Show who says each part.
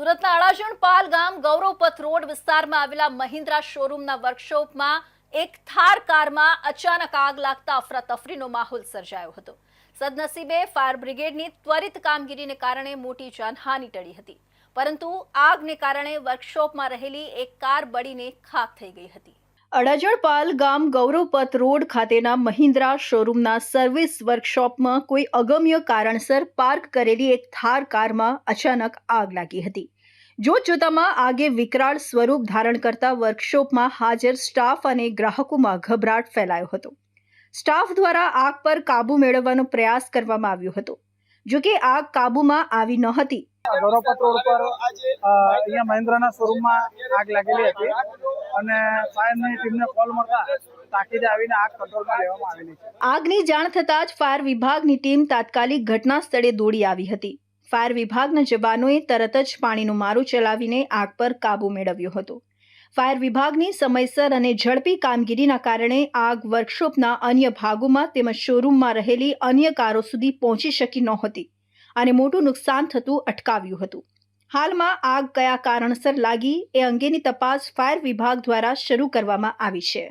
Speaker 1: સુરતના અડાજણ પાલ ગામ ગૌરવપથ રોડ વિસ્તારમાં આવેલા મહિન્દ્રા શોરૂમના વર્કશોપમાં એક થાર કારમાં અચાનક આગ લાગતા અફરાતફરીનો માહોલ સર્જાયો હતો। સદનસીબે ફાયર બ્રિગેડની ત્વરિત કામગીરીને કારણે મોટી જાનહાનિ ટળી હતી, પરંતુ આગને કારણે વર્કશોપમાં રહેલી એક કાર બળીને ખાખ થઈ ગઈ હતી। અડાજણ પાલ ગામ ગૌરવપથ રોડ ખાતેના મહિન્દ્રા શોરૂમના સર્વિસ વર્કશોપમાં કોઈ અગમ્ય કારણસર પાર્ક કરેલી એક થાર કારમાં અચાનક આગ લાગી હતી। જોતજોતામાં આગે વિકરાળ સ્વરૂપ ધારણ કરતા વર્કશોપમાં હાજર સ્ટાફ અને ગ્રાહકોમાં ગભરાટ ફેલાયો હતો। સ્ટાફ દ્વારા આગ પર કાબુ મેળવવાનો પ્રયાસ કરવામાં આવ્યો હતો, જો કે આગ કાબુમાં આવી ન હતી।
Speaker 2: ગૌરવપથ રોડ પર અહીંયા મહિન્દ્રાના શોરૂમમાં આગ લાગેલી હતી અને ફાયરની ટીમને કોલ મળતા તાકીદે આવીને આગ કંટ્રોલમાં લેવામાં આવેલી છે।
Speaker 1: આગની જાણ થતાં જ ફાયર વિભાગની ટીમ તાત્કાલિક ઘટના સ્થળે દોડી આવી હતી। ફાયર વિભાગના જવાનોએ તરત જ પાણીનો મારો ચલાવીને આગ પર કાબુ મેળવ્યો હતો। ફાયર વિભાગની સમયસર અને ઝડપી કામગીરીના કારણે આગ વર્કશોપના અન્ય ભાગોમાં તેમજ શોરૂમમાં રહેલી અન્ય કારો સુધી પહોંચી શકી નહોતી અને મોટું નુકસાન થતું અટકાવ્યું હતું। હાલમાં આગ કયા કારણસર લાગી એ અંગેની તપાસ ફાયર વિભાગ દ્વારા શરૂ કરવામાં આવી છે।